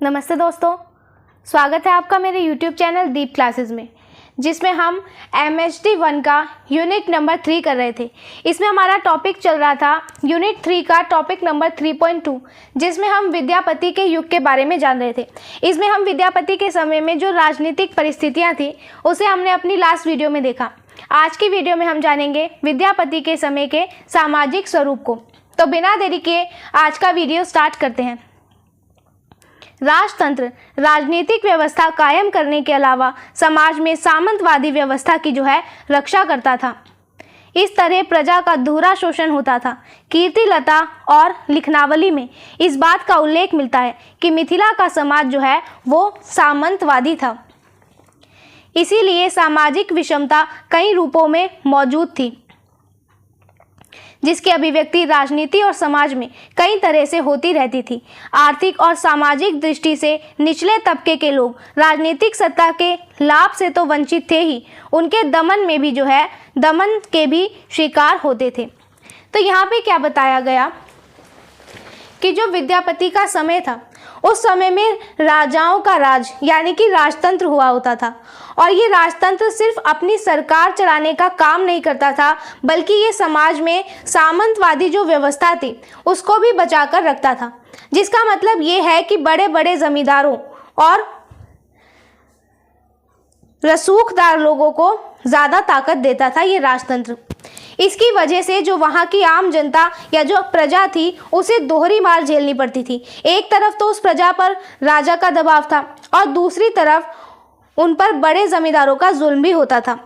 नमस्ते दोस्तों, स्वागत है आपका मेरे YouTube चैनल दीप क्लासेस में, जिसमें हम MHD 1 का यूनिट नंबर 3 कर रहे थे। इसमें हमारा टॉपिक चल रहा था यूनिट 3 का टॉपिक नंबर 3.2, जिसमें हम विद्यापति के युग के बारे में जान रहे थे। इसमें हम विद्यापति के समय में जो राजनीतिक परिस्थितियाँ थी उसे हमने अपनी लास्ट वीडियो में देखा। आज की वीडियो में हम जानेंगे विद्यापति के समय के सामाजिक स्वरूप को। तो बिना देरी किए आज का वीडियो स्टार्ट करते हैं। राजतंत्र राजनीतिक व्यवस्था कायम करने के अलावा समाज में सामंतवादी व्यवस्था की रक्षा करता था। इस तरह प्रजा का दोहरा शोषण होता था। कीर्तिलता और लिखनावली में इस बात का उल्लेख मिलता है कि मिथिला का समाज वो सामंतवादी था। इसीलिए सामाजिक विषमता कई रूपों में मौजूद थी, जिसकी अभिव्यक्ति राजनीति और समाज में कई तरह से होती रहती थी। आर्थिक और सामाजिक दृष्टि से निचले तबके के लोग राजनीतिक सत्ता के लाभ से तो वंचित थे ही, उनके दमन में भी दमन के भी शिकार होते थे। तो यहाँ पे क्या बताया गया कि जो विद्यापति का समय था उस समय में राजाओं का राज यानी कि राजतंत्र हुआ होता था, और ये राजतंत्र सिर्फ अपनी सरकार चलाने का काम नहीं करता था, बल्कि ये समाज में सामंतवादी जो व्यवस्था थी उसको भी बचाकर रखता था। जिसका मतलब ये है कि बड़े बड़े जमींदारों और रसूखदार लोगों को ज़्यादा ताकत देता था ये राजतंत्र। इसकी वजह से जो वहाँ की आम जनता या जो प्रजा थी उसे दोहरी मार झेलनी पड़ती थी। एक तरफ तो उस प्रजा पर राजा का दबाव था और दूसरी तरफ उन पर बड़े जमींदारों का जुल्म भी होता था।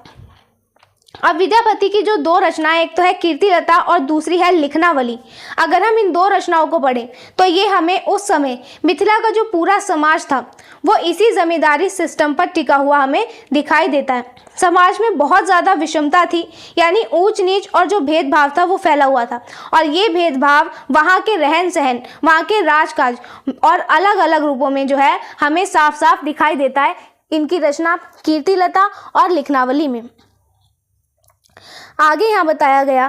अब विद्यापति की जो दो रचनाएं, एक तो है कीर्तिलता और दूसरी है लिखनावली। अगर हम इन दो रचनाओं को पढ़ें तो ये हमें उस समय मिथिला का जो पूरा समाज था वो इसी जमींदारी सिस्टम पर टिका हुआ हमें दिखाई देता है। समाज में बहुत ज़्यादा विषमता थी, यानी ऊंच नीच और जो भेदभाव था वो फैला हुआ था, और ये भेदभाव वहाँ के रहन सहन, वहाँ के राजकाज और अलग अलग रूपों में हमें साफ साफ दिखाई देता है इनकी रचना कीर्तिलता और लिखनावली में। आगे यहाँ बताया गया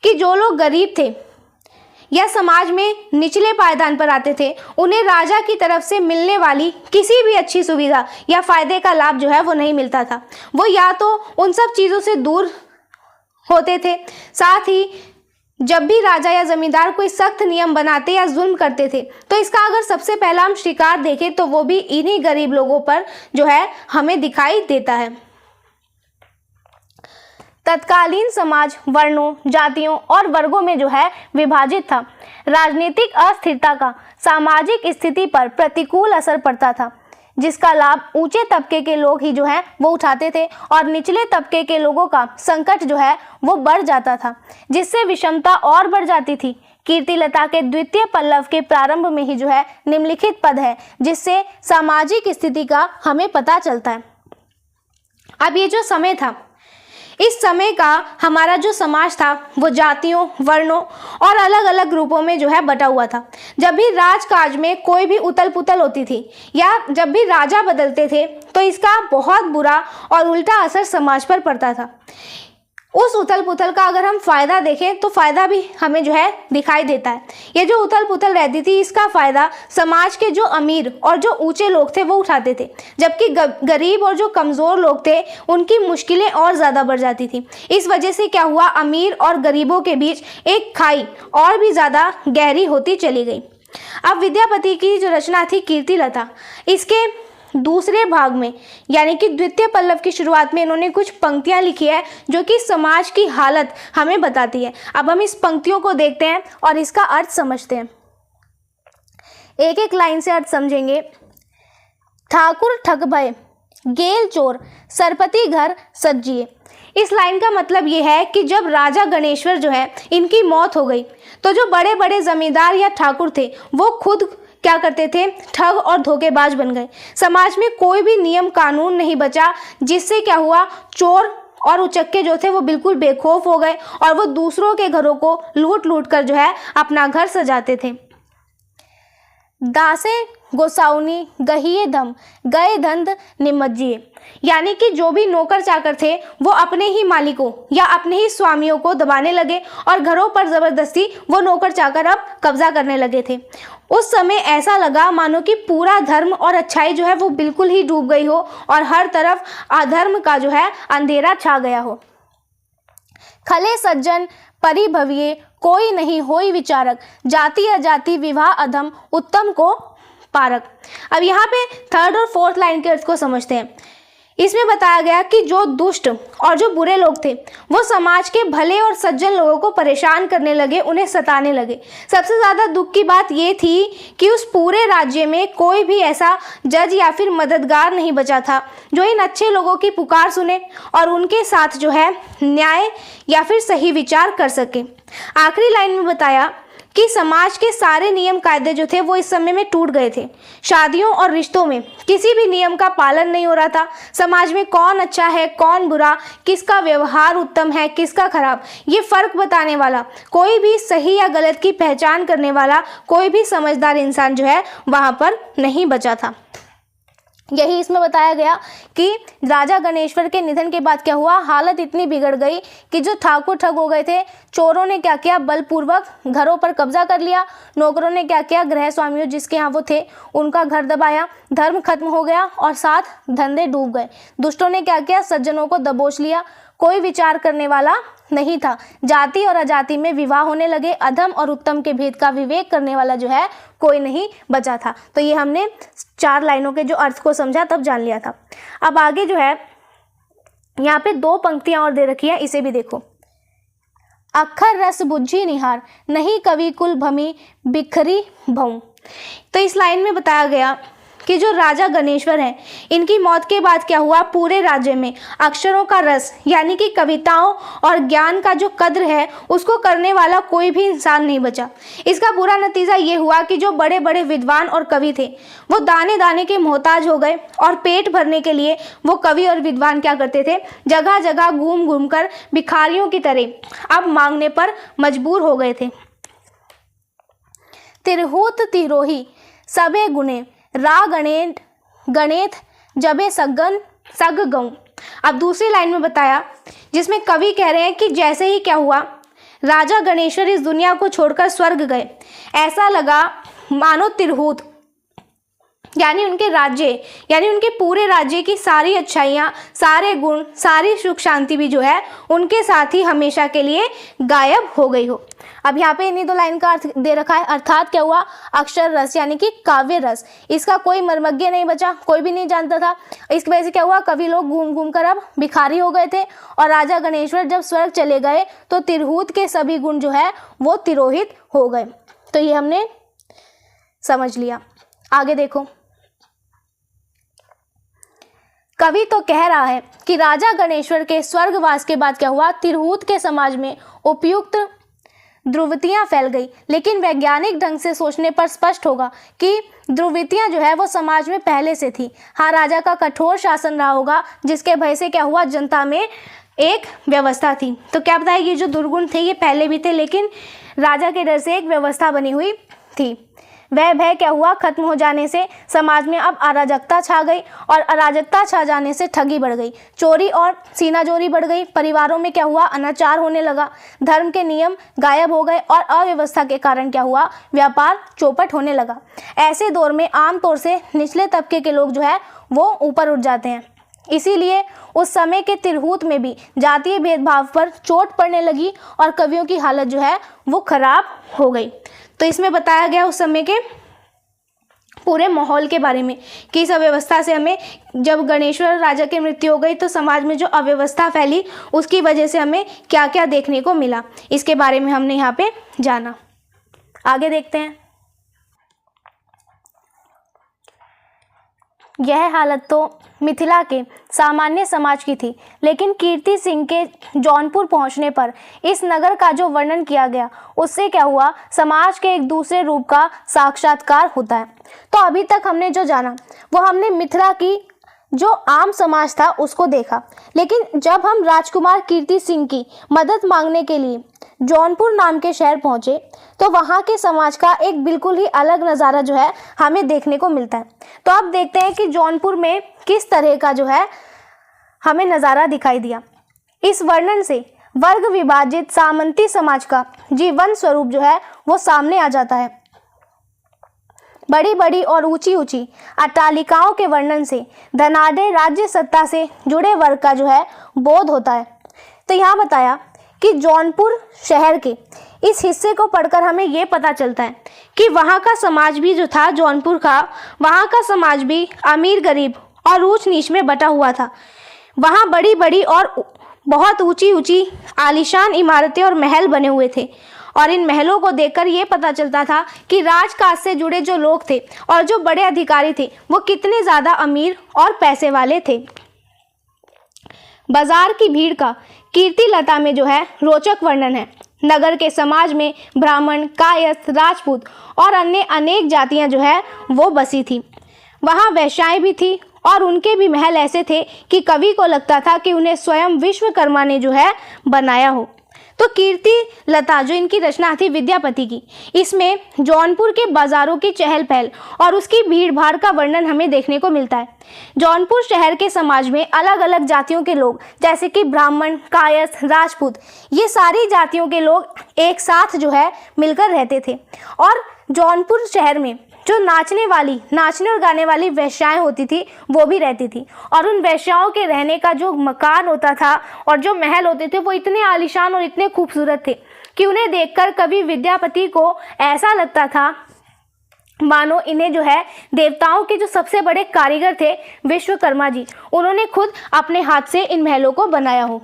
कि जो लोग गरीब थे या समाज में निचले पायदान पर आते थे, उन्हें राजा की तरफ से मिलने वाली किसी भी अच्छी सुविधा या फायदे का लाभ वो नहीं मिलता था। वो या तो उन सब चीज़ों से दूर होते थे, साथ ही जब भी राजा या जमींदार कोई सख्त नियम बनाते या जुल्म करते थे तो इसका अगर सबसे पहला हम शिकार देखें तो वो भी इन्हीं गरीब लोगों पर हमें दिखाई देता है। तत्कालीन समाज वर्णों, जातियों और वर्गों में विभाजित था। राजनीतिक अस्थिरता का सामाजिक स्थिति पर प्रतिकूल असर पड़ता था, जिसका लाभ ऊंचे तबके के लोग ही वो उठाते थे, और निचले तबके के लोगों का संकट वो बढ़ जाता था, जिससे विषमता और बढ़ जाती थी। कीर्तिलता के द्वितीय पल्लव के प्रारंभ में ही निम्नलिखित पद है, जिससे सामाजिक स्थिति का हमें पता चलता है। अब ये जो समय था, इस समय का हमारा जो समाज था वो जातियों, वर्णों और अलग अलग रूपों में बटा हुआ था। जब भी राजकाज में कोई भी उथल पुथल होती थी या जब भी राजा बदलते थे तो इसका बहुत बुरा और उल्टा असर समाज पर पड़ता था। उस उथल पुथल का अगर हम फ़ायदा देखें तो फ़ायदा भी हमें दिखाई देता है। ये जो उथल पुथल रहती थी इसका फ़ायदा समाज के जो अमीर और जो ऊंचे लोग थे वो उठाते थे, जबकि गरीब और जो कमज़ोर लोग थे उनकी मुश्किलें और ज़्यादा बढ़ जाती थी। इस वजह से क्या हुआ, अमीर और गरीबों के बीच एक खाई और भी ज़्यादा गहरी होती चली गई। अब विद्यापति की जो रचना थी कीर्तिलता, इसके दूसरे भाग में यानी कि द्वितीय पल्लव की शुरुआत में इन्होंने कुछ पंक्तियां लिखी है जो कि समाज की हालत हमें बताती है। अब हम इस पंक्तियों को देखते हैं और इसका अर्थ समझते हैं। एक एक लाइन से अर्थ समझेंगे। ठाकुर ठग भय, गेल चोर, सरपति घर सज्जिए। इस लाइन का मतलब ये है कि जब राजा गणेश्वर इनकी मौत हो गई तो जो बड़े बड़े जमींदार या ठाकुर थे वो खुद क्या करते थे, ठग और धोखेबाज बन गए। समाज में कोई भी नियम कानून नहीं बचा, जिससे क्या हुआ, चोर और उचक्के जो थे वो बिल्कुल बेखौफ हो गए और वो दूसरों के घरों को लूट लूट कर अपना घर सजाते थे। दासे गोसाउनी गहिए धम गए धंध निमज्जिए, यानी कि जो भी नौकर चाकर थे वो अपने ही मालिकों या अपने ही स्वामियों को दबाने लगे और घरों पर जबरदस्ती वो नौकर चाकर अब कब्जा करने लगे थे। उस समय ऐसा लगा मानो कि पूरा धर्म और अच्छाई जो है वो बिल्कुल ही डूब गई हो और हर तरफ अधर्म का जो है अंधेरा छा गया हो। खले सज्जन परिभविये कोई नहीं होई विचारक, जाति अजाति विवाह अधम उत्तम को पारक। अब यहाँ पे थर्ड और फोर्थ लाइन के अर्थ को समझते हैं। इसमें बताया गया कि जो दुष्ट और जो बुरे लोग थे वो समाज के भले और सज्जन लोगों को परेशान करने लगे, उन्हें सताने लगे। सबसे ज़्यादा दुख की बात ये थी कि उस पूरे राज्य में कोई भी ऐसा जज या फिर मददगार नहीं बचा था जो इन अच्छे लोगों की पुकार सुने और उनके साथ जो है न्याय या फिर सही विचार कर सके। आखिरी लाइन में बताया कि समाज के सारे नियम कायदे जो थे वो इस समय में टूट गए थे। शादियों और रिश्तों में किसी भी नियम का पालन नहीं हो रहा था। समाज में कौन अच्छा है कौन बुरा, किसका व्यवहार उत्तम है किसका खराब, ये फर्क बताने वाला, कोई भी सही या गलत की पहचान करने वाला कोई भी समझदार इंसान जो है वहां पर नहीं बचा था। यही इसमें बताया गया कि राजा गणेश्वर के निधन के बाद क्या हुआ, हालत इतनी बिगड़ गई कि जो ठाकुर ठग हो गए थे, चोरों ने क्या किया, बलपूर्वक घरों पर कब्जा कर लिया। नौकरों ने क्या किया, गृह स्वामियों जिसके यहाँ वो थे उनका घर दबाया। धर्म खत्म हो गया और साथ धंधे डूब गए। दुष्टों ने क्या किया, सज्जनों को दबोच लिया। कोई विचार करने वाला नहीं था। जाति और अजाति में विवाह होने लगे। अधम और उत्तम के भेद का विवेक करने वाला जो है कोई नहीं बचा था। तो ये हमने 4 लाइनों के जो अर्थ को समझा तब जान लिया था। अब आगे जो है यहाँ पे 2 पंक्तियां और दे रखी है, इसे भी देखो। अक्षर रस बुद्धि निहार नहीं कवि कुल भमी बिखरी भऊ। तो इस लाइन में बताया गया कि जो राजा गणेश्वर हैं इनकी मौत के बाद क्या हुआ, पूरे राज्य में अक्षरों का रस यानी कि कविताओं और ज्ञान का जो कद्र है उसको करने वाला कोई भी इंसान नहीं बचा। इसका बुरा नतीजा ये हुआ कि जो बड़े बड़े विद्वान और कवि थे वो दाने दाने के मोहताज हो गए और पेट भरने के लिए वो कवि और विद्वान क्या करते थे, जगह जगह घूम घूम कर भिखारियों की तरह अब मांगने पर मजबूर हो गए थे। तिरहुत तिरोही सबे गुणे रा गणेत जबे सगन सग गऊ। अब दूसरी लाइन में बताया जिसमें कवि कह रहे हैं कि जैसे ही क्या हुआ, राजा गणेश्वर इस दुनिया को छोड़कर स्वर्ग गए, ऐसा लगा मानो तिरहुत यानी उनके राज्य यानी उनके पूरे राज्य की सारी अच्छाइयाँ, सारे गुण, सारी सुख शांति भी जो है उनके साथ ही हमेशा के लिए गायब हो गई हो। अब यहाँ पे इन्हीं 2 लाइन का अर्थ दे रखा है। अर्थात क्या हुआ, अक्षर रस यानी कि काव्य रस, इसका कोई मर्मज्ञ नहीं बचा, कोई भी नहीं जानता था। इसकी वजह से क्या हुआ, कवि लोग घूम घूम कर अब भिखारी हो गए थे और राजा गणेश्वर जब स्वर्ग चले गए तो तिरहुत के सभी गुण जो है वो तिरोहित हो गए। तो ये हमने समझ लिया। आगे देखो, कवि तो कह रहा है कि राजा गणेश्वर के स्वर्गवास के बाद क्या हुआ, तिरहुत के समाज में उपयुक्त ध्रुवतियाँ फैल गई। लेकिन वैज्ञानिक ढंग से सोचने पर स्पष्ट होगा कि ध्रुवतियाँ जो है वो समाज में पहले से थी। हाँ, राजा का कठोर शासन रहा होगा जिसके भय से क्या हुआ, जनता में एक व्यवस्था थी। तो क्या बताया, ये जो दुर्गुण थे ये पहले भी थे लेकिन राजा के डर से एक व्यवस्था बनी हुई थी। वह भय क्या हुआ, खत्म हो जाने से समाज में अब अराजकता छा गई और अराजकता छा जाने से ठगी बढ़ गई, चोरी और सीनाजोरी बढ़ गई। परिवारों में क्या हुआ, अनाचार होने लगा, धर्म के नियम गायब हो गए और अव्यवस्था के कारण क्या हुआ, व्यापार चौपट होने लगा। ऐसे दौर में आमतौर से निचले तबके के लोग जो है वो ऊपर उठ जाते हैं। इसीलिए उस समय के तिरहुत में भी जातीय भेदभाव पर चोट पड़ने लगी और कवियों की हालत जो है वो खराब हो गई। तो इसमें बताया गया उस समय के पूरे माहौल के बारे में कि इस अव्यवस्था से हमें, जब गणेश्वर राजा की मृत्यु हो गई तो समाज में जो अव्यवस्था फैली उसकी वजह से हमें क्या क्या देखने को मिला, इसके बारे में हमने यहाँ पे जाना। आगे देखते हैं। यह हालत तो मिथिला के सामान्य समाज की थी, लेकिन कीर्ति सिंह के जौनपुर पहुंचने पर इस नगर का जो वर्णन किया गया उससे क्या हुआ, समाज के एक दूसरे रूप का साक्षात्कार होता है। तो अभी तक हमने जो जाना वो हमने मिथिला की जो आम समाज था उसको देखा। लेकिन जब हम राजकुमार कीर्ति सिंह की मदद मांगने के लिए जौनपुर नाम के शहर पहुंचे तो वहां के समाज का एक बिल्कुल ही अलग नज़ारा जो है हमें देखने को मिलता है। तो अब देखते हैं कि जौनपुर में किस तरह का जो है हमें नज़ारा दिखाई दिया। इस वर्णन से वर्ग विभाजित सामंती समाज का जीवन स्वरूप जो है वो सामने आ जाता है। बड़ी बड़ी और ऊंची ऊंची अट्टालिकाओं के वर्णन से धनाढ़ राज्य सत्ता से जुड़े वर्ग का जो है बोध होता है। तो यहाँ बताया कि जौनपुर शहर के इस हिस्से को पढ़कर हमें ये पता चलता है कि वहाँ का समाज भी जो था जौनपुर का, वहाँ का समाज भी अमीर गरीब और ऊंच नीच में बटा हुआ था। वहाँ बड़ी बड़ी और बहुत ऊंची ऊंची आलीशान इमारतें और महल बने हुए थे और इन महलों को देखकर ये पता चलता था कि राजकाज से जुड़े जो लोग थे और जो बड़े अधिकारी थे वो कितने ज़्यादा अमीर और पैसे वाले थे। बाजार की भीड़ का कीर्ति लता में जो है रोचक वर्णन है। नगर के समाज में ब्राह्मण, कायस्थ, राजपूत और अन्य अनेक जातियां जो है वो बसी थी। वहाँ वैश्याएं भी थी और उनके भी महल ऐसे थे कि कवि को लगता था कि उन्हें स्वयं विश्वकर्मा ने जो है बनाया हो। तो कीर्ति लता जो इनकी रचना थी विद्यापति की, इसमें जौनपुर के बाजारों की चहल पहल और उसकी भीड़ भाड़ का वर्णन हमें देखने को मिलता है। जौनपुर शहर के समाज में अलग अलग जातियों के लोग जैसे कि ब्राह्मण, कायस्थ, राजपूत, ये सारी जातियों के लोग एक साथ जो है मिलकर रहते थे। और जौनपुर शहर में जो नाचने और गाने वाली वेश्याएं होती थी वो भी रहती थी और उन वेश्याओं के रहने का जो मकान होता था और जो महल होते थे वो इतने आलीशान और इतने खूबसूरत थे कि उन्हें देखकर कवि विद्यापति को ऐसा लगता था मानो इन्हें जो है देवताओं के जो सबसे बड़े कारीगर थे विश्वकर्मा जी, उन्होंने खुद अपने हाथ से इन महलों को बनाया हो।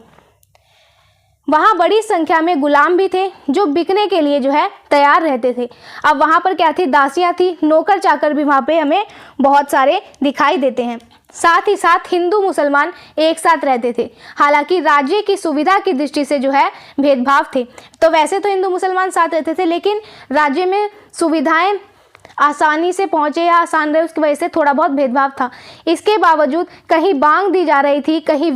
वहाँ बड़ी संख्या में गुलाम भी थे जो बिकने के लिए जो है तैयार रहते थे। अब वहाँ पर क्या थी, दासियाँ थी, नौकर चाकर भी वहाँ पे हमें बहुत सारे दिखाई देते हैं। साथ ही साथ हिंदू मुसलमान एक साथ रहते थे। हालांकि राज्य की सुविधा की दृष्टि से जो है भेदभाव थे। तो वैसे तो हिंदू मुसलमान साथ रहते थे लेकिन राज्य में सुविधाएं आसानी से पहुँचे या आसान रहे उसकी वजह से थोड़ा बहुत भेदभाव था। इसके बावजूद कहीं बांग दी जा रही थी, कहीं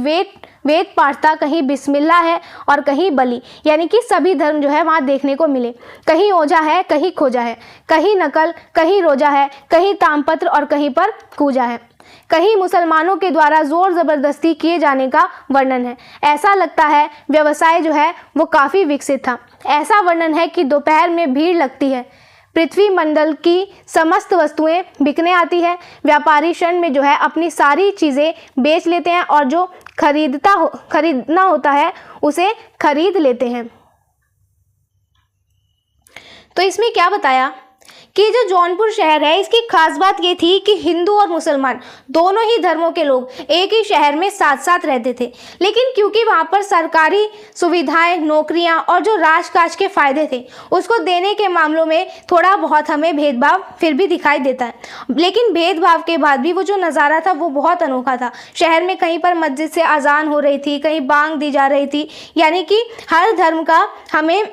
वेद पाठ था, कहीं बिस्मिल्लाह है और कहीं बलि, यानी कि सभी धर्म जो है वहाँ देखने को मिले। कहीं ओझा है, कहीं खोजा है, कहीं नकल, कहीं रोजा है, कहीं तामपत्र और कहीं पर कूजा है। कहीं मुसलमानों के द्वारा जोर ज़बरदस्ती किए जाने का वर्णन है। ऐसा लगता है व्यवसाय जो है वो काफ़ी विकसित था। ऐसा वर्णन है कि दोपहर में भीड़ लगती है, पृथ्वी मंडल की समस्त वस्तुएं बिकने आती है, व्यापारी क्षण में जो है अपनी सारी चीज़ें बेच लेते हैं और जो खरीदना होता है उसे खरीद लेते हैं। तो इसमें क्या बताया कि जो जौनपुर शहर है इसकी खास बात ये थी कि हिंदू और मुसलमान दोनों ही धर्मों के लोग एक ही शहर में साथ साथ रहते थे। लेकिन क्योंकि वहाँ पर सरकारी सुविधाएं, नौकरियाँ और जो राजकाज के फायदे थे उसको देने के मामलों में थोड़ा बहुत हमें भेदभाव फिर भी दिखाई देता है। लेकिन भेदभाव के बाद भी वो जो नज़ारा था वो बहुत अनोखा था। शहर में कहीं पर मस्जिद से अजान हो रही थी, कहीं बांग दी जा रही थी, यानी कि हर धर्म का हमें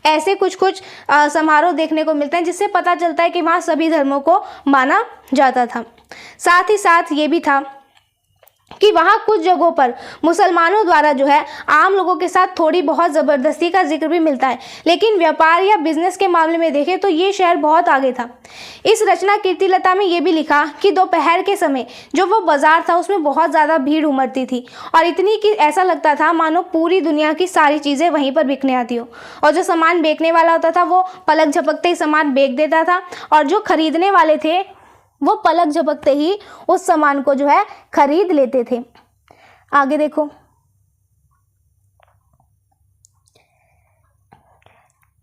ऐसे कुछ समारोह देखने को मिलते हैं जिससे पता चलता है कि वहाँ सभी धर्मों को माना जाता था। साथ ही साथ ये भी था कि वहाँ कुछ जगहों पर मुसलमानों द्वारा जो है आम लोगों के साथ थोड़ी बहुत ज़बरदस्ती का जिक्र भी मिलता है। लेकिन व्यापार या बिजनेस के मामले में देखें तो ये शहर बहुत आगे था। इस रचना कीर्तिलता में ये भी लिखा कि दोपहर के समय जो वो बाजार था उसमें बहुत ज़्यादा भीड़ उमड़ती थी और इतनी कि ऐसा लगता था मानो पूरी दुनिया की सारी चीज़ें वहीं पर बिकने आती हो। और जो सामान बेचने वाला होता था वो पलक झपकते ही सामान बेच देता था और जो खरीदने वाले थे वो पलक झपकते ही उस सामान को जो है खरीद लेते थे। आगे देखो,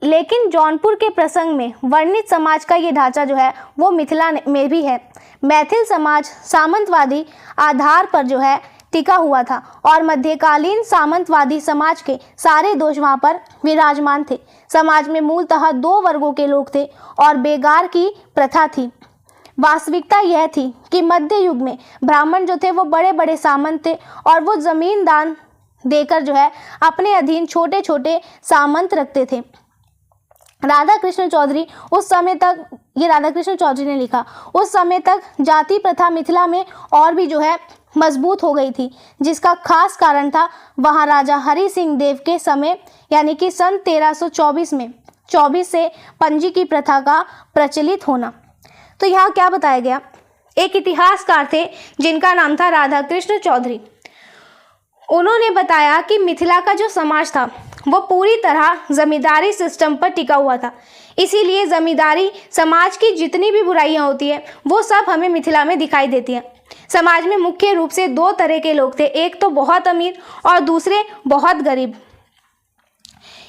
लेकिन जौनपुर के प्रसंग में वर्णित समाज का ये ढांचा जो है वो मिथिला में भी है। मैथिल समाज सामंतवादी आधार पर जो है टिका हुआ था और मध्यकालीन सामंतवादी समाज के सारे दोष वहाँ पर विराजमान थे। समाज में मूलतः दो वर्गों के लोग थे और बेगार की प्रथा थी। वास्तविकता यह थी कि मध्य युग में ब्राह्मण जो थे वो बड़े बड़े सामंत थे और वो जमीन दान देकर जो है अपने अधीन छोटे छोटे सामंत रखते थे। राधा कृष्ण चौधरी उस समय तक, ये राधा कृष्ण चौधरी ने लिखा, उस समय तक जाति प्रथा मिथिला में और भी जो है मजबूत हो गई थी, जिसका खास कारण था वहाँ राजा हरि सिंह देव के समय यानी कि सन 1324 में 24 से पंजी की प्रथा का प्रचलित होना। तो यहाँ क्या बताया गया, एक इतिहासकार थे जिनका नाम था राधा कृष्ण चौधरी। उन्होंने बताया कि मिथिला का जो समाज था वो पूरी तरह जमींदारी सिस्टम पर टिका हुआ था। इसीलिए जमींदारी समाज की जितनी भी बुराइयां होती है वो सब हमें मिथिला में दिखाई देती हैं। समाज में मुख्य रूप से दो तरह के लोग थे, एक तो बहुत अमीर और दूसरे बहुत गरीब।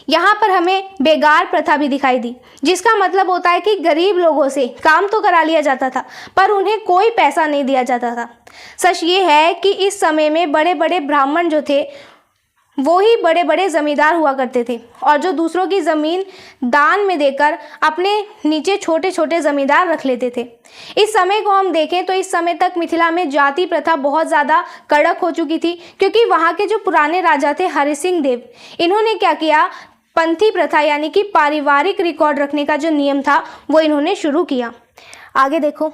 यहाँ पर हमें बेगार प्रथा भी दिखाई दी, जिसका मतलब होता है कि गरीब लोगों से काम तो करा लिया जाता था पर उन्हें कोई पैसा नहीं दिया जाता था। सच ये है कि इस समय में बड़े बड़े ब्राह्मण जो थे वो ही बड़े बड़े जमींदार हुआ करते थे और जो दूसरों की ज़मीन दान में देकर अपने नीचे छोटे छोटे जमींदार रख लेते थे। इस समय को हम देखें तो इस समय तक मिथिला में जाति प्रथा बहुत ज़्यादा कड़क हो चुकी थी, क्योंकि वहाँ के जो पुराने राजा थे हरि सिंह देव, इन्होंने क्या किया, पंथी प्रथा यानी कि पारिवारिक रिकॉर्ड रखने का जो नियम था वो इन्होंने शुरू किया। आगे देखो,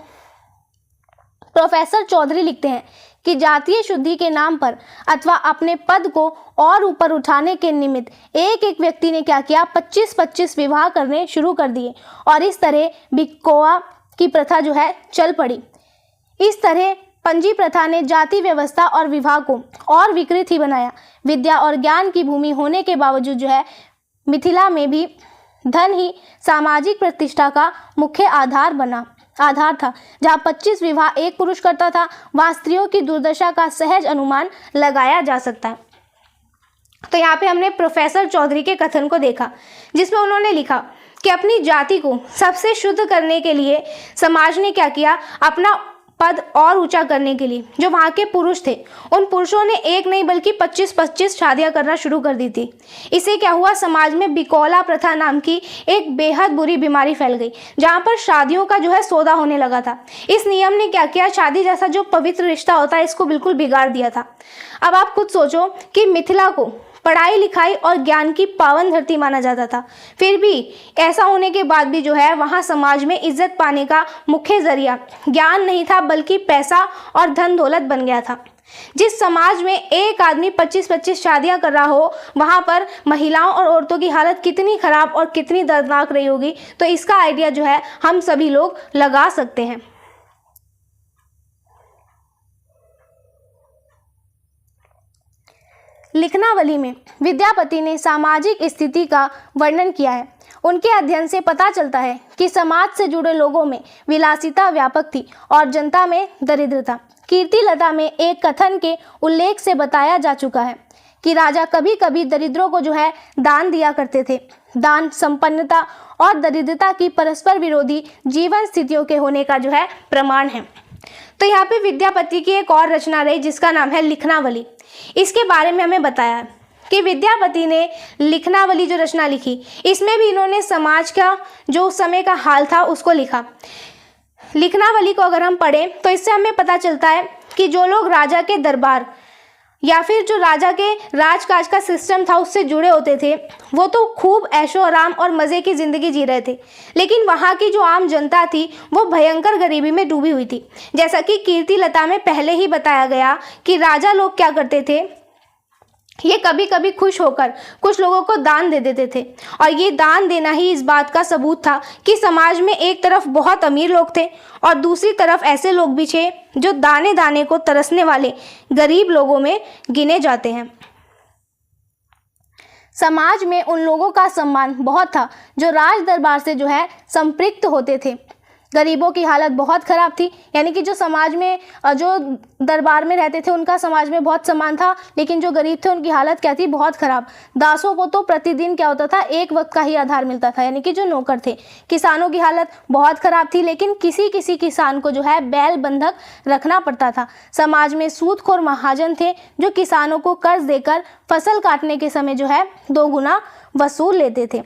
प्रोफेसर चौधरी लिखते हैं कि जातीय शुद्धि के नाम पर अथवा अपने पद को और ऊपर उठाने के निमित्त एक एक व्यक्ति ने क्या किया, 25-25 विवाह करने शुरू कर दिए और इस तरह बिकोआ की प्रथा जो है चल पड़ी। इस तरह पंजी प्रथा ने जाति व्यवस्था और विवाह को और विकृत ही बनाया। विद्या और ज्ञान की भूमि होने के बावजूद जो है मिथिला में भी धन ही सामाजिक प्रतिष्ठा का मुख्य आधार था। जहाँ 25 विवाह एक पुरुष करता था, वहाँ स्त्रियों की दुर्दशा का सहज अनुमान लगाया जा सकता है। तो यहाँ पे हमने प्रोफेसर चौधरी के कथन को देखा, जिसमें उन्होंने लिखा कि अपनी जाति को सबसे शुद्ध करने के लिए समाज ने क्या किया, अपना पद और ऊंचा करने के लिए जो वहाँ के पुरुष थे, उन पुरुषों ने एक नहीं बल्कि 25-25 शादियां करना शुरू कर दी थी। इससे क्या हुआ, समाज में बिकौला प्रथा नाम की एक बेहद बुरी बीमारी फैल गई, जहाँ पर शादियों का जो है सौदा होने लगा था। इस नियम ने क्या किया, शादी जैसा जो पवित्र रिश्ता होता है इसको बिल्कुल बिगाड़ दिया था। अब आप खुद सोचो कि मिथिला को पढ़ाई लिखाई और ज्ञान की पावन धरती माना जाता था, फिर भी ऐसा होने के बाद भी जो है वहाँ समाज में इज्जत पाने का मुख्य जरिया ज्ञान नहीं था बल्कि पैसा और धन दौलत बन गया था। जिस समाज में एक आदमी 25-25 शादियां कर रहा हो, वहाँ पर महिलाओं और औरतों की हालत कितनी खराब और कितनी दर्दनाक रही होगी, तो इसका आइडिया जो है हम सभी लोग लगा सकते हैं। लिखनावली में विद्यापति ने सामाजिक स्थिति का वर्णन किया है। उनके अध्ययन से पता चलता है कि समाज से जुड़े लोगों में विलासिता व्यापक थी और जनता में दरिद्रता। कीर्तिलता में एक कथन के उल्लेख से बताया जा चुका है कि राजा कभी कभी दरिद्रों को जो है दान दिया करते थे। दान संपन्नता और दरिद्रता की परस्पर विरोधी जीवन स्थितियों के होने का जो है प्रमाण है। तो यहाँ पे विद्यापति की एक और रचना रही जिसका नाम है लिखनावली। इसके बारे में हमें बताया कि विद्यापति ने लिखनावली जो रचना लिखी, इसमें भी इन्होंने समाज का जो उस समय का हाल था उसको लिखा। लिखनावली को अगर हम पढ़ें तो इससे हमें पता चलता है कि जो लोग राजा के दरबार या फिर जो राजा के राजकाज का सिस्टम था उससे जुड़े होते थे, वो तो खूब ऐशो आराम और मज़े की ज़िंदगी जी रहे थे, लेकिन वहाँ की जो आम जनता थी वो भयंकर गरीबी में डूबी हुई थी। जैसा कि कीर्तिलता में पहले ही बताया गया कि राजा लोग क्या करते थे, ये कभी कभी खुश होकर कुछ लोगों को दान दे देते थे और ये दान देना ही इस बात का सबूत था कि समाज में एक तरफ बहुत अमीर लोग थे और दूसरी तरफ ऐसे लोग भी थे जो दाने दाने को तरसने वाले गरीब लोगों में गिने जाते हैं। समाज में उन लोगों का सम्मान बहुत था जो राज दरबार से जो है संपृक्त होते थे। गरीबों की हालत बहुत ख़राब थी, यानी कि जो समाज में जो दरबार में रहते थे उनका समाज में बहुत सम्मान था, लेकिन जो गरीब थे उनकी हालत क्या थी, बहुत ख़राब। दासों को तो प्रतिदिन क्या होता था, एक वक्त का ही आधार मिलता था, यानी कि जो नौकर थे। किसानों की हालत बहुत ख़राब थी, लेकिन किसी किसी किसान को जो है बैल बंधक रखना पड़ता था। समाज में सूदखोर महाजन थे जो किसानों को कर्ज देकर फसल काटने के समय जो है 2 गुना वसूल लेते थे।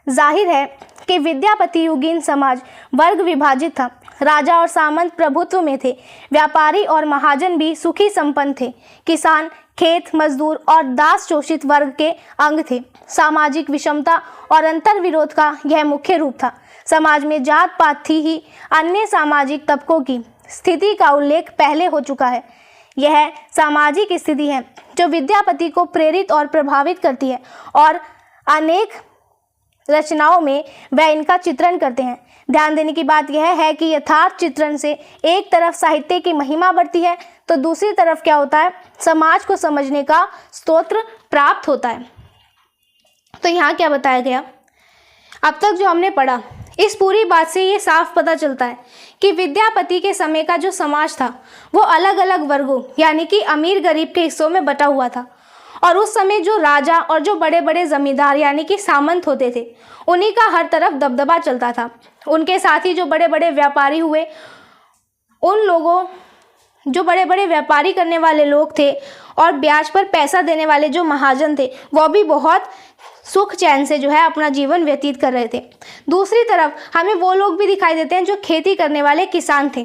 जाहिर है कि विद्यापति युगीन समाज वर्ग विभाजित था। राजा और सामंत प्रभुत्व में थे, व्यापारी और महाजन भी सुखी संपन्न थे। किसान खेत मजदूर और दास शोषित वर्ग के अंग थे। सामाजिक विषमता और अंतर विरोध का यह मुख्य रूप था। समाज में जात पात थी ही अन्य सामाजिक तबकों की स्थिति का उल्लेख पहले हो चुका है। यह सामाजिक स्थिति है जो विद्यापति को प्रेरित और प्रभावित करती है और अनेक रचनाओं में वह इनका चित्रण करते हैं। ध्यान देने की बात यह है कि यथार्थ चित्रण से एक तरफ साहित्य की महिमा बढ़ती है तो दूसरी तरफ क्या होता है, समाज को समझने का स्तोत्र प्राप्त होता है। तो यहाँ क्या बताया गया, अब तक जो हमने पढ़ा, इस पूरी बात से ये साफ पता चलता है कि विद्यापति के समय का जो समाज था वो अलग अलग वर्गों यानी कि अमीर गरीब के हिस्सों में बटा हुआ था। और उस समय जो राजा और जो बड़े बड़े जमींदार यानी कि सामंत होते थे, उन्हीं का हर तरफ दबदबा चलता था। उनके साथ ही जो बड़े बड़े व्यापारी हुए, उन लोगों जो बड़े बड़े व्यापारी करने वाले लोग थे और ब्याज पर पैसा देने वाले जो महाजन थे, वो भी बहुत सुख चैन से जो है अपना जीवन व्यतीत कर रहे थे। दूसरी तरफ हमें वो लोग भी दिखाई देते हैं जो खेती करने वाले किसान थे,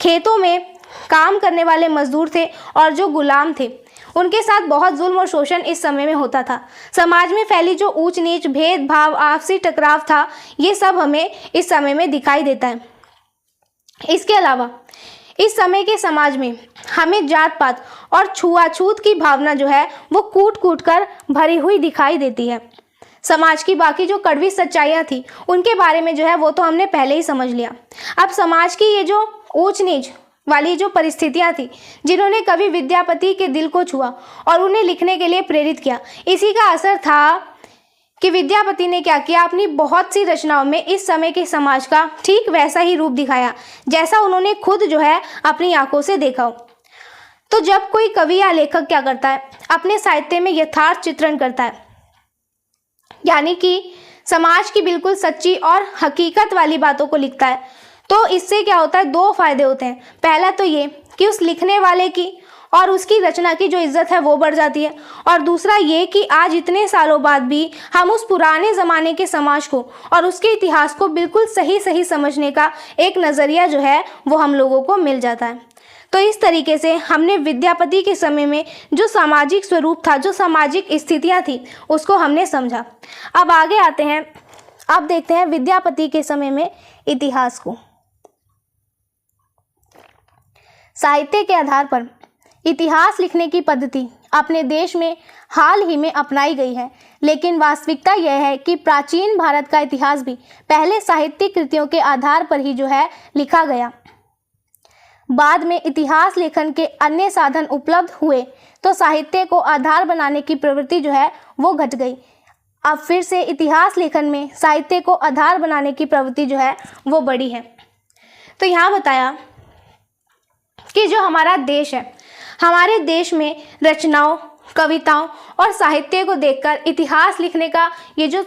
खेतों में काम करने वाले मजदूर थे और जो गुलाम थे, उनके साथ बहुत जुल्म और शोषण इस समय में होता था। समाज में फैली जो ऊंच नीच, भेदभाव, आपसी टकराव था, ये सब हमें इस समय में दिखाई देता है। इसके अलावा इस समय के समाज में हमें जात पात और छुआछूत की भावना जो है वो कूट कूट कर भरी हुई दिखाई देती है। समाज की बाकी जो कड़वी सच्चाइयाँ थी उनके बारे में जो है वो तो हमने पहले ही समझ लिया। अब समाज की ये जो ऊंच नीच वाली जो परिस्थितियाँ थी, जिन्होंने कवि विद्यापति के दिल को छुआ और उन्हें लिखने के लिए प्रेरित किया, इसी का असर था कि विद्यापति ने क्या किया, अपनी बहुत सी रचनाओं में इस समय के समाज का ठीक वैसा ही रूप दिखाया जैसा उन्होंने खुद जो है अपनी आंखों से देखा हो। तो जब कोई कवि या लेखक क्या करता है, अपने साहित्य में यथार्थ चित्रण करता है, यानी कि समाज की बिल्कुल सच्ची और हकीकत वाली बातों को लिखता है, तो इससे क्या होता है, दो फायदे होते हैं। पहला तो ये कि उस लिखने वाले की और उसकी रचना की जो इज्जत है वो बढ़ जाती है, और दूसरा ये कि आज इतने सालों बाद भी हम उस पुराने ज़माने के समाज को और उसके इतिहास को बिल्कुल सही सही समझने का एक नज़रिया जो है वो हम लोगों को मिल जाता है। तो इस तरीके से हमने विद्यापति के समय में जो सामाजिक स्वरूप था, जो सामाजिक स्थितियाँ थी, उसको हमने समझा। अब आगे आते हैं, अब देखते हैं विद्यापति के समय में इतिहास को। साहित्य के आधार पर इतिहास लिखने की पद्धति अपने देश में हाल ही में अपनाई गई है, लेकिन वास्तविकता यह है कि प्राचीन भारत का इतिहास भी पहले साहित्यिक कृतियों के आधार पर ही जो है लिखा गया। बाद में इतिहास लेखन के अन्य साधन उपलब्ध हुए तो साहित्य को आधार बनाने की प्रवृत्ति जो है वो घट गई। अब फिर से इतिहास लेखन में साहित्य को आधार बनाने की प्रवृत्ति जो है वो बढ़ी है। तो यहाँ बताया कि जो हमारा देश है, हमारे देश में रचनाओं, कविताओं और साहित्य को देखकर इतिहास लिखने का ये जो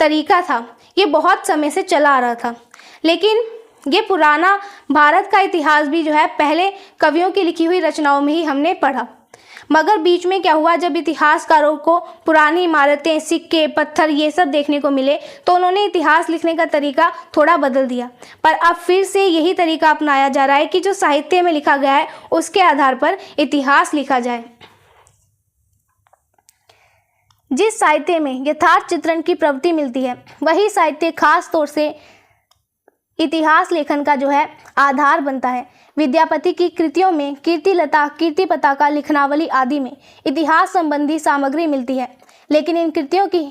तरीका था ये बहुत समय से चला आ रहा था। लेकिन ये पुराना भारत का इतिहास भी जो है पहले कवियों की लिखी हुई रचनाओं में ही हमने पढ़ा, मगर बीच में क्या हुआ, जब इतिहासकारों को पुरानी इमारतें, सिक्के, पत्थर ये सब देखने को मिले तो उन्होंने इतिहास लिखने का तरीका थोड़ा बदल दिया। पर अब फिर से यही तरीका अपनाया जा रहा है कि जो साहित्य में लिखा गया है उसके आधार पर इतिहास लिखा जाए। जिस साहित्य में यथार्थ चित्रण की प्रवृत्ति मिलती है वही साहित्य खास तौर से इतिहास लेखन का जो है आधार बनता है। विद्यापति की कृतियों में कीर्तिलता, कीर्ति पताका, लिखनावली आदि में इतिहास संबंधी सामग्री मिलती है, लेकिन इन कृतियों की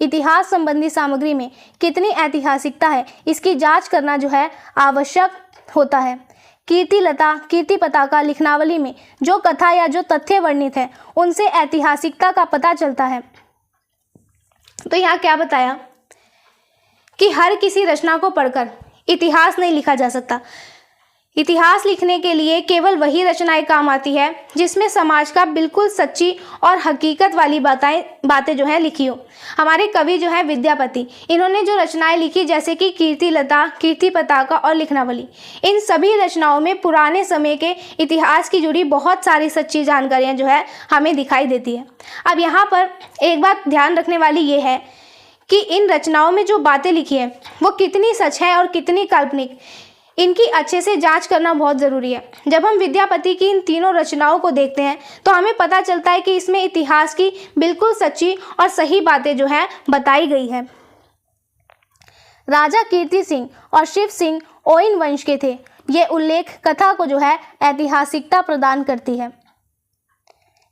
इतिहास संबंधी सामग्री में कितनी ऐतिहासिकता है इसकी जांच करना जो है आवश्यक होता है। कीर्तिलता, कीर्ति पताका, लिखनावली में जो कथा या जो तथ्य वर्णित है उनसे ऐतिहासिकता का पता चलता है। तो यहाँ क्या बताया कि हर किसी रचना को पढ़कर इतिहास नहीं लिखा जा सकता। इतिहास लिखने के लिए केवल वही रचनाएं काम आती है जिसमें समाज का बिल्कुल सच्ची और हकीकत वाली बातें जो है लिखी हो। हमारे कवि जो है विद्यापति, इन्होंने जो रचनाएं लिखी जैसे कि कीर्तिलता, कीर्ति पताका और लिखनावली, इन सभी रचनाओं में पुराने समय के इतिहास की जुड़ी बहुत सारी सच्ची जानकारियाँ जो है हमें दिखाई देती है। अब यहाँ पर एक बात ध्यान रखने वाली ये है कि इन रचनाओं में जो बातें लिखी है वो कितनी सच है और कितनी काल्पनिक, इनकी अच्छे से जांच करना बहुत ज़रूरी है। जब हम विद्यापति की इन तीनों रचनाओं को देखते हैं तो हमें पता चलता है कि इसमें इतिहास की बिल्कुल सच्ची और सही बातें जो है बताई गई है। राजा कीर्ति सिंह और शिव सिंह ओइन वंश के थे। ये उल्लेख कथा को जो है ऐतिहासिकता प्रदान करती है।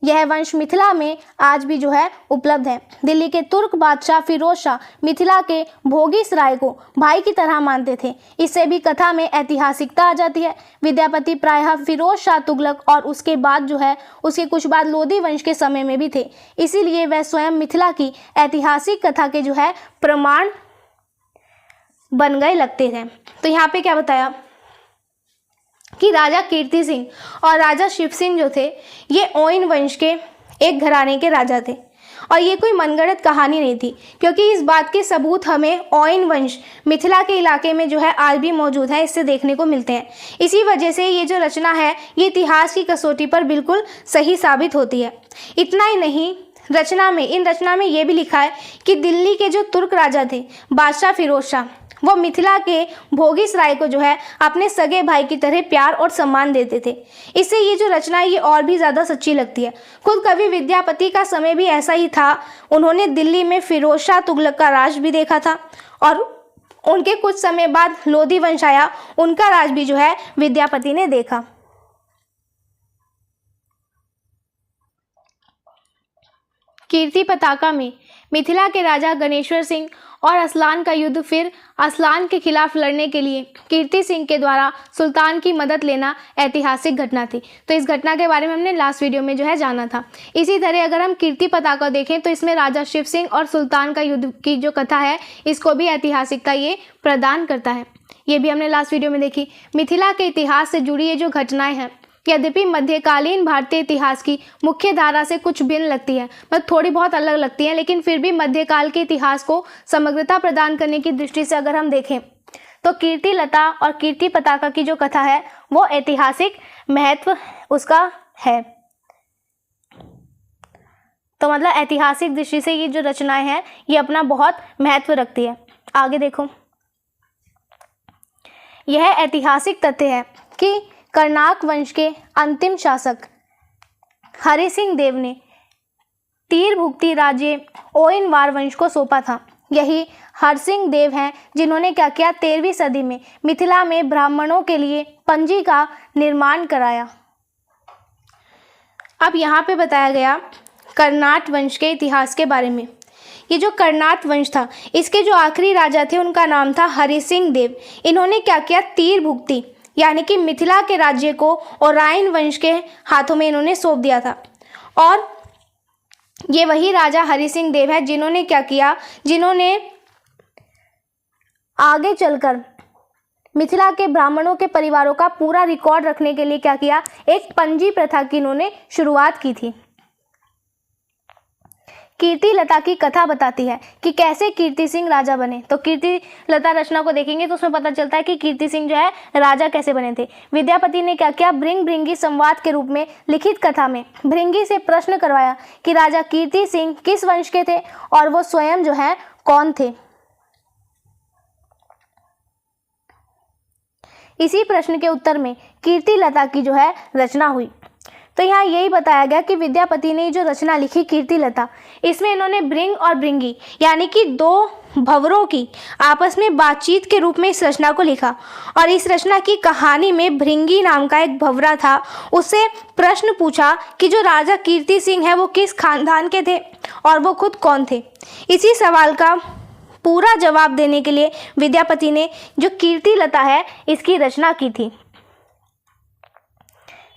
यह वंश मिथिला में आज भी जो है उपलब्ध है। दिल्ली के तुर्क बादशाह फिरोज शाह मिथिला के भोगीसराय को भाई की तरह मानते थे। इससे भी कथा में ऐतिहासिकता आ जाती है। विद्यापति प्रायः फिरोज शाह तुगलक और उसके बाद जो है उसके कुछ बाद लोधी वंश के समय में भी थे, इसीलिए वह स्वयं मिथिला की ऐतिहासिक कथा के जो है प्रमाण बन गए लगते थे। तो यहाँ पे क्या बताया कि राजा कीर्ति सिंह और राजा शिव सिंह जो थे ये ओइन वंश के एक घराने के राजा थे और ये कोई मनगढ़ंत कहानी नहीं थी, क्योंकि इस बात के सबूत हमें ओइन वंश मिथिला के इलाके में जो है आज भी मौजूद है, इससे देखने को मिलते हैं। इसी वजह से ये जो रचना है ये इतिहास की कसौटी पर बिल्कुल सही साबित होती है। इतना ही नहीं, इन रचना में ये भी लिखा है कि दिल्ली के जो तुर्क राजा थे बादशाह फिरोज शाह, वो मिथिला के भोगीसराय को जो है अपने सगे भाई की तरह प्यार और सम्मान देते थे। इससे ये जो रचना है ये और भी ज़्यादा सच्ची लगती है। खुद कवि विद्यापति का समय भी ऐसा ही था। उन्होंने दिल्ली में फिरोज शाह तुगलक का राज भी देखा था और उनके कुछ समय बाद लोधी वंश आया, उनका राज भी जो है विद्यापति ने देखा। कीर्ति पताका में मिथिला के राजा गणेश्वर सिंह और असलान का युद्ध, फिर असलान के खिलाफ लड़ने के लिए कीर्ति सिंह के द्वारा सुल्तान की मदद लेना ऐतिहासिक घटना थी। तो इस घटना के बारे में हमने लास्ट वीडियो में जो है जाना था। इसी तरह अगर हम कीर्ति पताका देखें तो इसमें राजा शिव सिंह और सुल्तान का युद्ध की जो कथा है इसको भी ऐतिहासिकता ये प्रदान करता है। ये भी हमने लास्ट वीडियो में देखी। मिथिला के इतिहास से जुड़ी ये जो घटनाएं हैं यद्यपि मध्यकालीन भारतीय इतिहास की मुख्य धारा से कुछ भिन्न लगती है, मतलब थोड़ी बहुत अलग लगती है, लेकिन फिर भी मध्यकाल के इतिहास को समग्रता प्रदान करने की दृष्टि से अगर हम देखें तो कीर्ति लता और कीर्ति पताका की जो कथा है वो ऐतिहासिक महत्व उसका है। तो मतलब ऐतिहासिक दृष्टि से ये जो रचनाएं हैं ये अपना बहुत महत्व रखती है। आगे देखो, यह ऐतिहासिक तथ्य है कि कर्नाक वंश के अंतिम शासक हरि सिंह देव ने तीर भुगती राज्य ओइनवार वंश को सौंपा था। यही हरसिंह देव हैं जिन्होंने क्या किया, 13वीं सदी में मिथिला में ब्राह्मणों के लिए पंजी का निर्माण कराया। अब यहाँ पे बताया गया कर्नाट वंश के इतिहास के बारे में। ये जो कर्नाट वंश था इसके जो आखिरी राजा थे उनका नाम था हरि सिंह देव। इन्होंने क्या किया, तीर भुगती यानी कि मिथिला के राज्य को ओराइन वंश के हाथों में इन्होंने सौंप दिया था। और ये वही राजा हरि सिंह देव है जिन्होंने क्या किया, जिन्होंने आगे चलकर मिथिला के ब्राह्मणों के परिवारों का पूरा रिकॉर्ड रखने के लिए क्या किया, एक पंजी प्रथा की इन्होंने शुरुआत की थी। कीर्ति लता की कथा बताती है कि कैसे कीर्ति सिंह राजा बने। तो कीर्ति लता रचना को देखेंगे तो उसमें पता चलता है कि कीर्ति सिंह जो है राजा कैसे बने थे। विद्यापति ने क्या किया, भृंगी संवाद के रूप में लिखित कथा में भृंगी से प्रश्न करवाया कि राजा कीर्ति सिंह किस वंश के थे और वो स्वयं जो है कौन थे। इसी प्रश्न के उत्तर में कीर्ति लता की जो है रचना हुई। तो यहाँ यही बताया गया कि विद्यापति ने जो रचना लिखी कीर्ति लता, इसमें इन्होंने भृंग और भृंगी यानी कि दो भंवरों की आपस में बातचीत के रूप में इस रचना को लिखा। और इस रचना की कहानी में भृंगी नाम का एक भंवरा था, उससे प्रश्न पूछा कि जो राजा कीर्ति सिंह है वो किस खानदान के थे और वो खुद कौन थे। इसी सवाल का पूरा जवाब देने के लिए विद्यापति ने जो कीर्ति लता है इसकी रचना की थी।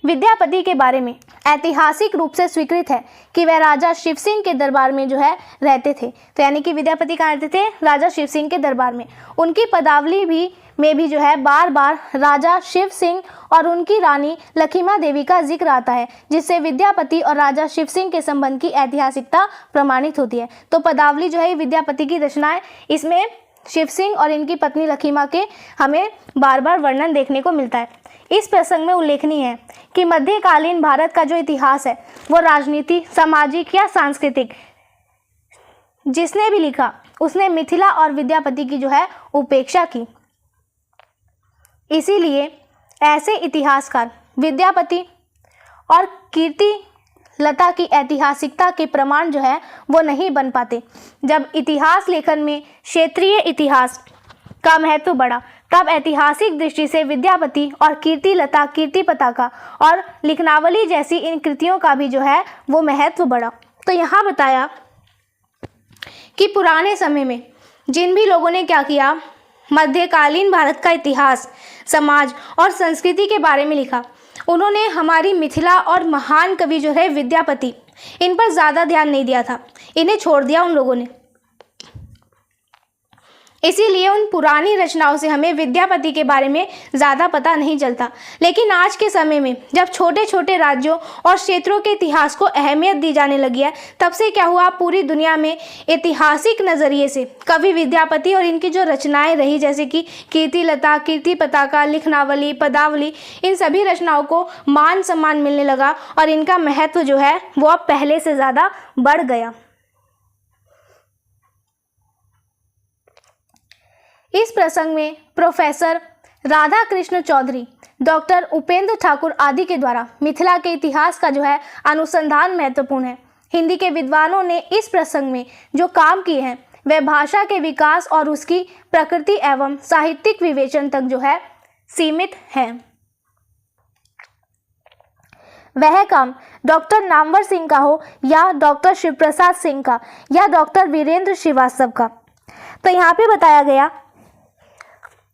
विद्यापति के बारे में ऐतिहासिक रूप से स्वीकृत है कि वह राजा शिव सिंह के दरबार में जो है रहते थे। तो यानी कि विद्यापति कहाँ रहते थे, राजा शिव सिंह के दरबार में। उनकी पदावली में भी जो है बार बार राजा शिव सिंह और उनकी रानी लखीमा देवी का जिक्र आता है, जिससे विद्यापति और राजा शिव सिंह के संबंध की ऐतिहासिकता प्रमाणित होती है। तो पदावली जो है विद्यापति की रचना है, इसमें शिव सिंह और इनकी पत्नी लखीमा के हमें बार बार वर्णन देखने को मिलता है। इस प्रसंग में उल्लेखनीय है कि मध्यकालीन भारत का जो इतिहास है वो राजनीति, सामाजिक या सांस्कृतिक जिसने भी लिखा उसने मिथिला और विद्यापति की जो है उपेक्षा की। इसीलिए ऐसे इतिहासकार विद्यापति और कीर्ति लता की ऐतिहासिकता के प्रमाण जो है वो नहीं बन पाते। जब इतिहास लेखन में क्षेत्रीय इतिहास का महत्व बढ़ा, तब ऐतिहासिक दृष्टि से विद्यापति और कीर्ति लता, कीर्ति पताका और लिखनावली जैसी इन कृतियों का भी जो है वो महत्व बढ़ा। तो यहाँ बताया कि पुराने समय में जिन भी लोगों ने क्या किया, मध्यकालीन भारत का इतिहास, समाज और संस्कृति के बारे में लिखा, उन्होंने हमारी मिथिला और महान कवि जो है विद्यापति, इन पर ज़्यादा ध्यान नहीं दिया था, इन्हें छोड़ दिया उन लोगों ने। इसीलिए उन पुरानी रचनाओं से हमें विद्यापति के बारे में ज़्यादा पता नहीं चलता। लेकिन आज के समय में जब छोटे छोटे राज्यों और क्षेत्रों के इतिहास को अहमियत दी जाने लगी है, तब से क्या हुआ, पूरी दुनिया में ऐतिहासिक नज़रिए से कवि विद्यापति और इनकी जो रचनाएं रही, जैसे कि कीर्ति लता, कीर्ति पताका, लिखनावली, पदावली, इन सभी रचनाओं को मान सम्मान मिलने लगा और इनका महत्व जो है वो अब पहले से ज़्यादा बढ़ गया। इस प्रसंग में प्रोफेसर राधा कृष्ण चौधरी, डॉक्टर उपेंद्र ठाकुर आदि के द्वारा मिथिला के इतिहास का जो है अनुसंधान महत्वपूर्ण है। हिंदी के विद्वानों ने इस प्रसंग में जो काम किए हैं वह भाषा के विकास और उसकी प्रकृति एवं साहित्यिक विवेचन तक जो है सीमित है। वह काम डॉक्टर नामवर सिंह का हो या डॉक्टर शिवप्रसाद सिंह का या डॉक्टर वीरेंद्र श्रीवास्तव का। तो यहाँ पे बताया गया,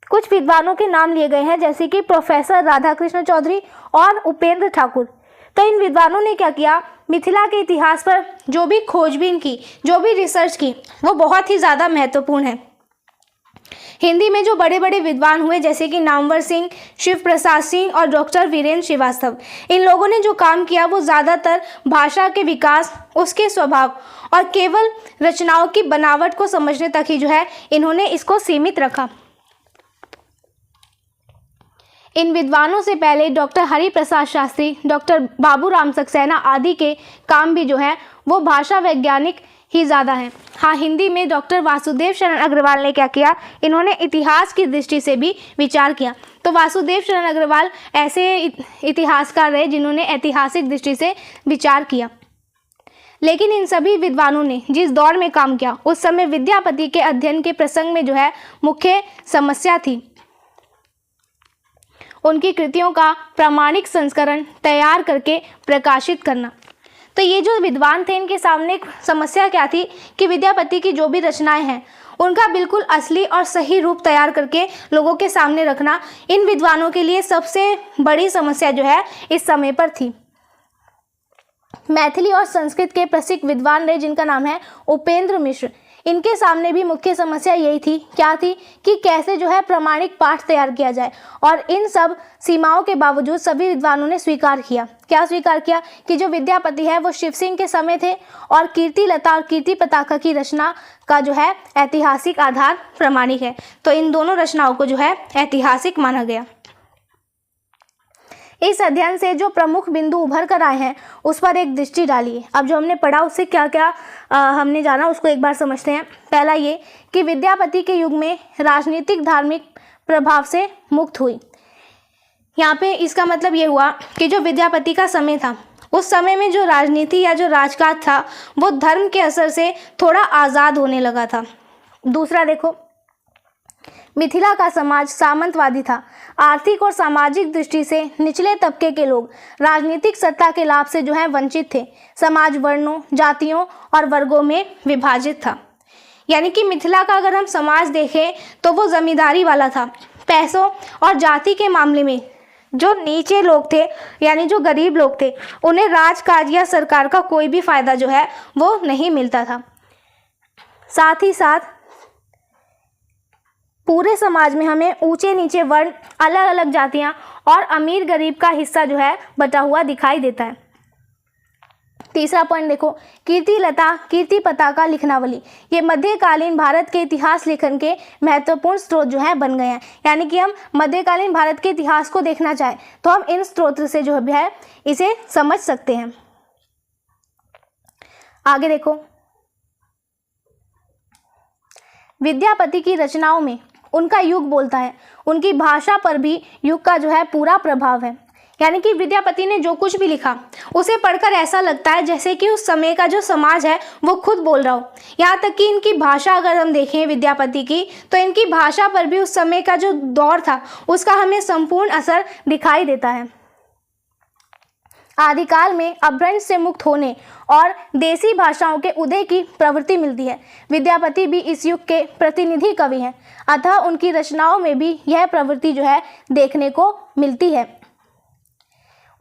कुछ विद्वानों के नाम लिए गए हैं, जैसे कि प्रोफेसर राधाकृष्ण चौधरी और उपेंद्र ठाकुर। तो इन विद्वानों ने क्या किया, मिथिला के इतिहास पर जो भी खोजबीन की, जो भी रिसर्च की, वो बहुत ही ज़्यादा महत्वपूर्ण है। हिंदी में जो बड़े बड़े विद्वान हुए, जैसे कि नामवर सिंह, शिव प्रसाद सिंह और डॉक्टर वीरेंद्र श्रीवास्तव, इन लोगों ने जो काम किया वो ज़्यादातर भाषा के विकास, उसके स्वभाव और केवल रचनाओं की बनावट को समझने तक ही जो है इन्होंने इसको सीमित रखा। इन विद्वानों से पहले डॉक्टर हरिप्रसाद शास्त्री, डॉक्टर बाबूराम सक्सेना आदि के काम भी जो है वो भाषा वैज्ञानिक ही ज़्यादा हैं। हाँ, हिंदी में डॉक्टर वासुदेव शरण अग्रवाल ने क्या किया, इन्होंने इतिहास की दृष्टि से भी विचार किया। तो वासुदेव शरण अग्रवाल ऐसे इतिहासकार रहे जिन्होंने ऐतिहासिक दृष्टि से विचार किया। लेकिन इन सभी विद्वानों ने जिस दौर में काम किया, उस समय विद्यापति के अध्ययन के प्रसंग में जो है मुख्य समस्या थी उनकी कृतियों का प्रामाणिक संस्करण तैयार करके प्रकाशित करना। तो ये जो विद्वान थे, इनके सामने समस्या क्या थी कि विद्यापति की जो भी रचनाएं हैं उनका बिल्कुल असली और सही रूप तैयार करके लोगों के सामने रखना इन विद्वानों के लिए सबसे बड़ी समस्या जो है इस समय पर थी। मैथिली और संस्कृत के प्रसिद्ध विद्वान रहे जिनका नाम है उपेंद्र मिश्र। इनके सामने भी मुख्य समस्या यही थी, क्या थी कि कैसे जो है प्रामाणिक पाठ तैयार किया जाए। और इन सब सीमाओं के बावजूद सभी विद्वानों ने स्वीकार किया, क्या स्वीकार किया कि जो विद्यापति है वो शिव सिंह के समय थे और कीर्ति लता और कीर्ति पताका की रचना का जो है ऐतिहासिक आधार प्रामाणिक है। तो इन दोनों रचनाओं को जो है ऐतिहासिक माना गया। इस अध्ययन से जो प्रमुख बिंदु उभर कर आए हैं उस पर एक दृष्टि डालिए। अब जो हमने पढ़ा उससे क्या क्या हमने जाना उसको एक बार समझते हैं। पहला ये कि विद्यापति के युग में राजनीतिक धार्मिक प्रभाव से मुक्त हुई। यहाँ पे इसका मतलब ये हुआ कि जो विद्यापति का समय था, उस समय में जो राजनीति या जो राजकाज था वो धर्म के असर से थोड़ा आज़ाद होने लगा था। दूसरा देखो, मिथिला का समाज सामंतवादी था। आर्थिक और सामाजिक दृष्टि से निचले तबके के लोग राजनीतिक सत्ता के लाभ से जो है वंचित थे। समाज वर्णों, जातियों और वर्गों में विभाजित था। यानी कि मिथिला का अगर हम समाज देखें तो वो जमींदारी वाला था। पैसों और जाति के मामले में जो नीचे लोग थे, यानी जो गरीब लोग थे, उन्हें राजकाज या सरकार का कोई भी फायदा जो है वो नहीं मिलता था। साथ ही साथ पूरे समाज में हमें ऊंचे नीचे वर्ण, अलग अलग जातियां और अमीर गरीब का हिस्सा जो है बटा हुआ दिखाई देता है। तीसरा पॉइंट देखो, कीर्ति लता, कीर्ति पताका, लिखनावली, ये मध्यकालीन भारत के इतिहास लेखन के महत्वपूर्ण स्रोत जो है बन गए हैं। यानी कि हम मध्यकालीन भारत के इतिहास को देखना चाहें तो हम इन स्रोत से जो है इसे समझ सकते हैं। आगे देखो, विद्यापति की रचनाओं में उनका युग बोलता है। उनकी भाषा पर भी युग का जो है पूरा प्रभाव है। यानी कि विद्यापति ने जो कुछ भी लिखा उसे पढ़कर ऐसा लगता है जैसे कि उस समय का जो समाज है वो खुद बोल रहा हो। यहाँ तक कि इनकी भाषा अगर हम देखें विद्यापति की, तो इनकी भाषा पर भी उस समय का जो दौर था उसका हमें संपूर्ण असर दिखाई देता है। आदिकाल में अपभ्रंश से मुक्त होने और देसी भाषाओं के उदय की प्रवृत्ति मिलती है। विद्यापति भी इस युग के प्रतिनिधि कवि हैं, अतः उनकी रचनाओं में भी यह प्रवृत्ति जो है देखने को मिलती है।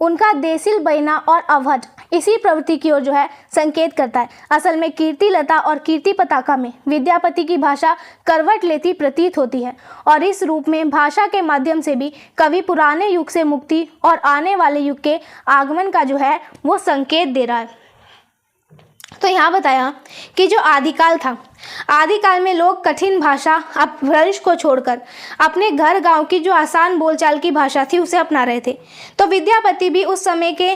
उनका देसिल बैना और अवहट इसी प्रवृत्ति की ओर जो है संकेत करता है। असल में कीर्तिलता और कीर्ति पताका में विद्यापति की भाषा करवट लेती प्रतीत होती है और इस रूप में भाषा के माध्यम से भी कवि पुराने युग से मुक्ति और आने वाले युग के आगमन का जो है वो संकेत दे रहा है। तो यहाँ बताया कि जो आदिकाल था, आदिकाल में लोग कठिन भाषा अपभ्रंश को छोड़कर अपने घर गांव की जो आसान बोलचाल की भाषा थी उसे अपना रहे थे। तो विद्यापति भी उस समय के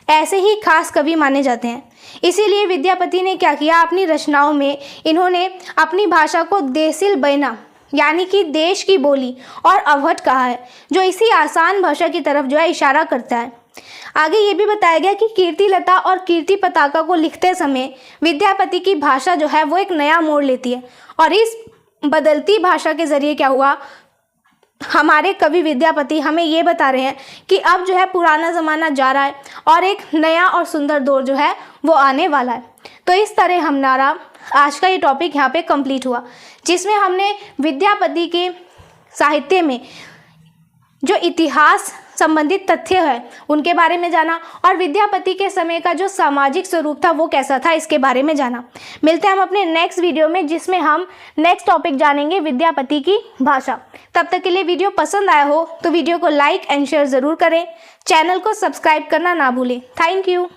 ऐसे ही खास कवि माने जाते हैं। इसीलिए विद्यापति ने क्या किया, अपनी रचनाओं में इन्होंने अपनी भाषा को देसिल बैना यानी कि देश की बोली और अवहट कहा है, जो इसी आसान भाषा की तरफ जो है इशारा करता है। आगे ये भी बताया गया कि कीर्तिलता और कीर्ति पताका को लिखते समय विद्यापति की भाषा जो है वो एक नया मोड़ लेती है और इस बदलती भाषा के जरिए क्या हुआ, हमारे कवि विद्यापति हमें ये बता रहे हैं कि अब जो है पुराना ज़माना जा रहा है और एक नया और सुंदर दौर जो है वो आने वाला है। तो इस तरह हमारा आज का ये टॉपिक यहाँ पे कंप्लीट हुआ, जिसमें हमने विद्यापति के साहित्य में जो इतिहास संबंधित तथ्य है उनके बारे में जाना और विद्यापति के समय का जो सामाजिक स्वरूप था वो कैसा था इसके बारे में जाना। मिलते हैं हम अपने नेक्स्ट वीडियो में, जिसमें हम नेक्स्ट टॉपिक जानेंगे विद्यापति की भाषा। तब तक के लिए वीडियो पसंद आया हो तो वीडियो को लाइक एंड शेयर ज़रूर करें, चैनल को सब्सक्राइब करना ना भूलें। Thank you.